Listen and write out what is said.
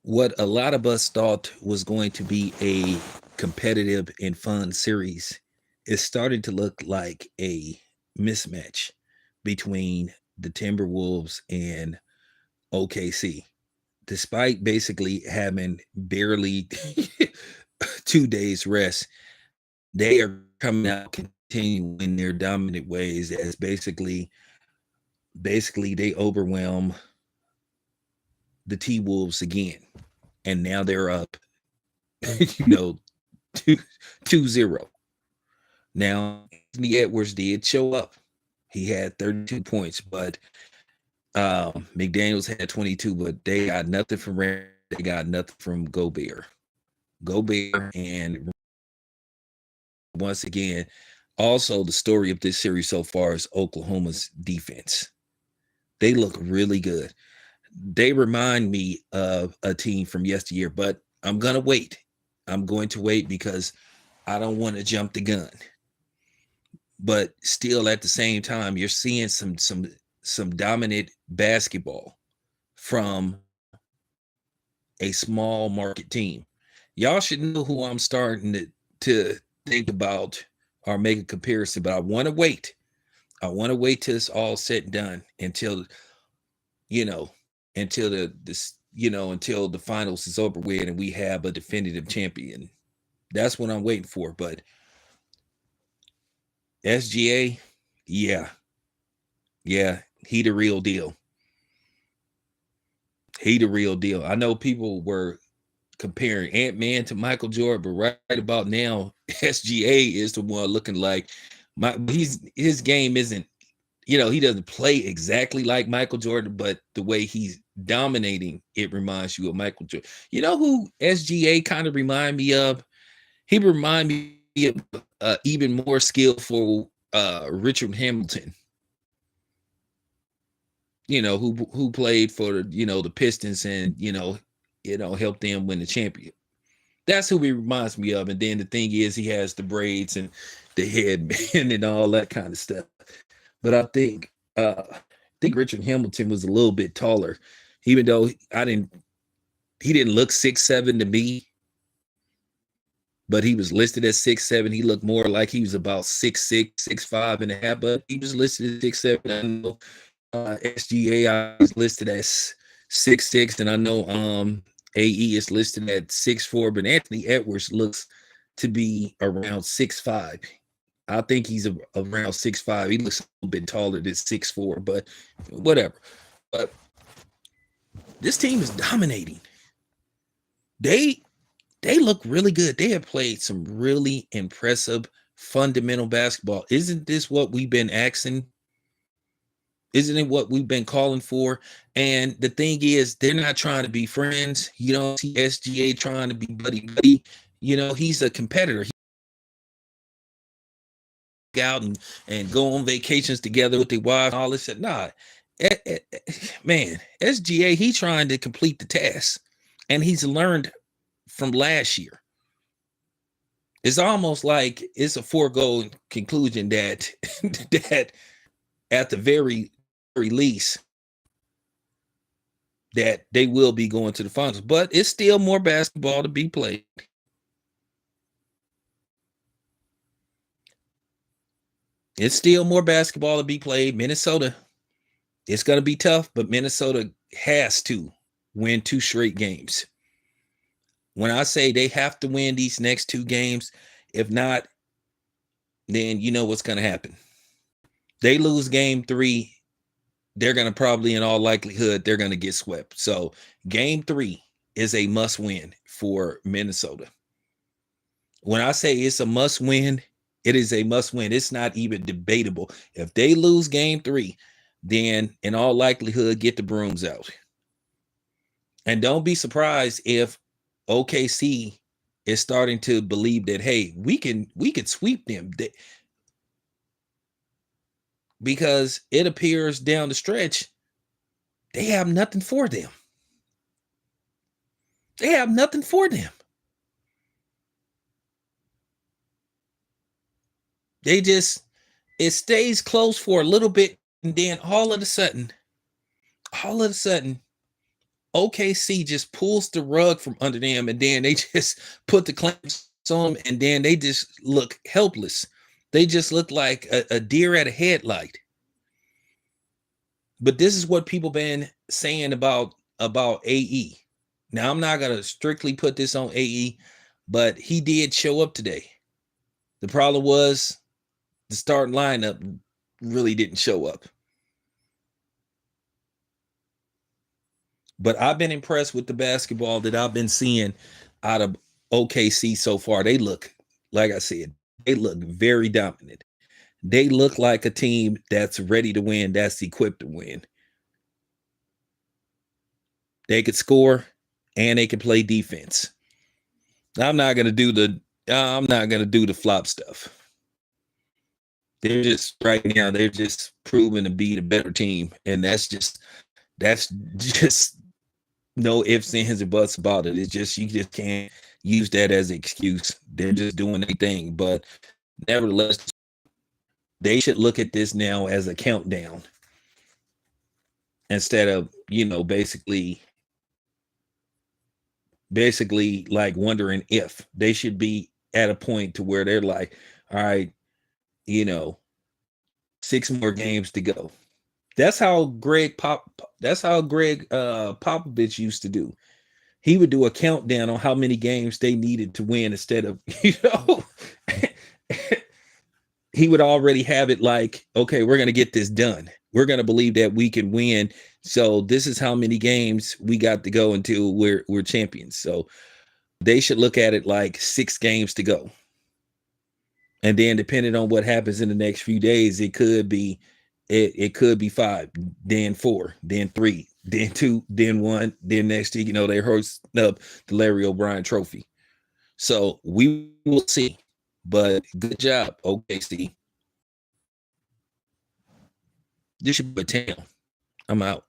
what a lot of us thought was going to be a competitive and fun series is starting to look like a mismatch between the Timberwolves and OKC. Despite basically having barely 2 days rest, they are coming out continuing in their dominant ways as basically they overwhelm the T Wolves again. And now they're up, you know, 2 2-0. Now, Anthony Edwards did show up. He had 32 points, but McDaniels had 22, but they got nothing from Rand. They got nothing from Gobert. Gobert, and once again, also the story of this series so far is Oklahoma's defense. They look really good. They remind me of a team from yesteryear, but I'm gonna wait. I'm going to wait because I don't want to jump the gun. But still at the same time, you're seeing some dominant basketball from a small market team. Y'all should know who I'm starting to think about or make a comparison, but I want to wait. I want to wait till it's all said and done until you know until until the finals is over with and we have a definitive champion. That's what I'm waiting for. But SGA, yeah, yeah, he the real deal. He the real deal. I know people were comparing Ant-Man to Michael Jordan, but right about now, SGA is the one looking like his game isn't, he doesn't play exactly like Michael Jordan, but the way he's dominating, it reminds you of Michael Jordan. You know who SGA kind of remind me of? He remind me of even more skillful Richard Hamilton, who played for the Pistons and helped them win the champion. That's who he reminds me of. And then the thing is, he has the braids and the headband and all that kind of stuff. But I think Richard Hamilton was a little bit taller, even though he didn't look 6'7" to me, but he was listed as 6'7". He looked more like he was about 6'6", 6'5.5", but he was listed as 6'7". I know SGA is listed as 6'6", and I know AE is listed at 6'4", but Anthony Edwards looks to be around 6'5". I think he's around 6'5". He looks a little bit taller than 6'4", but whatever. But this team is dominating. They they look really good. They have played some really impressive fundamental basketball. Isn't this what we've been asking? Isn't it what we've been calling for? And the thing is, they're not trying to be friends. You don't see SGA trying to be buddy buddy. He's a competitor. He out and go on vacations together with their wives and all this shit. Nah, man, SGA, he trying to complete the task. And he's learned from last year. It's almost like it's a foregone conclusion that that at the very least that they will be going to the finals. But it's still more basketball to be played. It's still more basketball to be played. Minnesota, it's going to be tough, but Minnesota has to win 2 straight games. When I say they have to win these next 2 games, if not, then you know what's going to happen. They lose game 3, they're going to probably, in all likelihood, they're going to get swept. So game 3 is a must win for Minnesota. When I say it's a must win, it is a must win. It's not even debatable. If they lose game 3, then in all likelihood, get the brooms out. And don't be surprised if OKC is starting to believe that, hey, we could sweep them, because it appears down the stretch they have nothing for them. They have nothing for them. It stays close for a little bit, and then all of a sudden, OKC just pulls the rug from under them, and then they just put the clamps on them, and then they just look helpless. They just look like a deer at a headlight. But this is what people been saying about AE. Now I'm not gonna strictly put this on AE, but he did show up today. The problem was the starting lineup really didn't show up. But I've been impressed with the basketball that I've been seeing out of OKC so far. They look, like I said, they look very dominant. They look like a team that's ready to win, that's equipped to win. They could score and they can play defense. I'm not gonna do the flop stuff. They're just right now, they're just proven to be the better team. And that's just no ifs, ands, or buts about it. It's just you just can't use that as an excuse. They're just doing their thing. But nevertheless, they should look at this now as a countdown instead of, basically like wondering if. They should be at a point to where they're like, all right, 6 more games to go. That's how Greg Popovich used to do. He would do a countdown on how many games they needed to win instead of, he would already have it like, okay, we're going to get this done. We're going to believe that we can win. So this is how many games we got to go until we're champions. So they should look at it like 6 games to go. And then depending on what happens in the next few days, it could be 5, then 4, then 3, then 2, then 1, then next year, they're hosting up the Larry O'Brien Trophy. So we will see. But good job, OKC. This should be a 10. I'm out.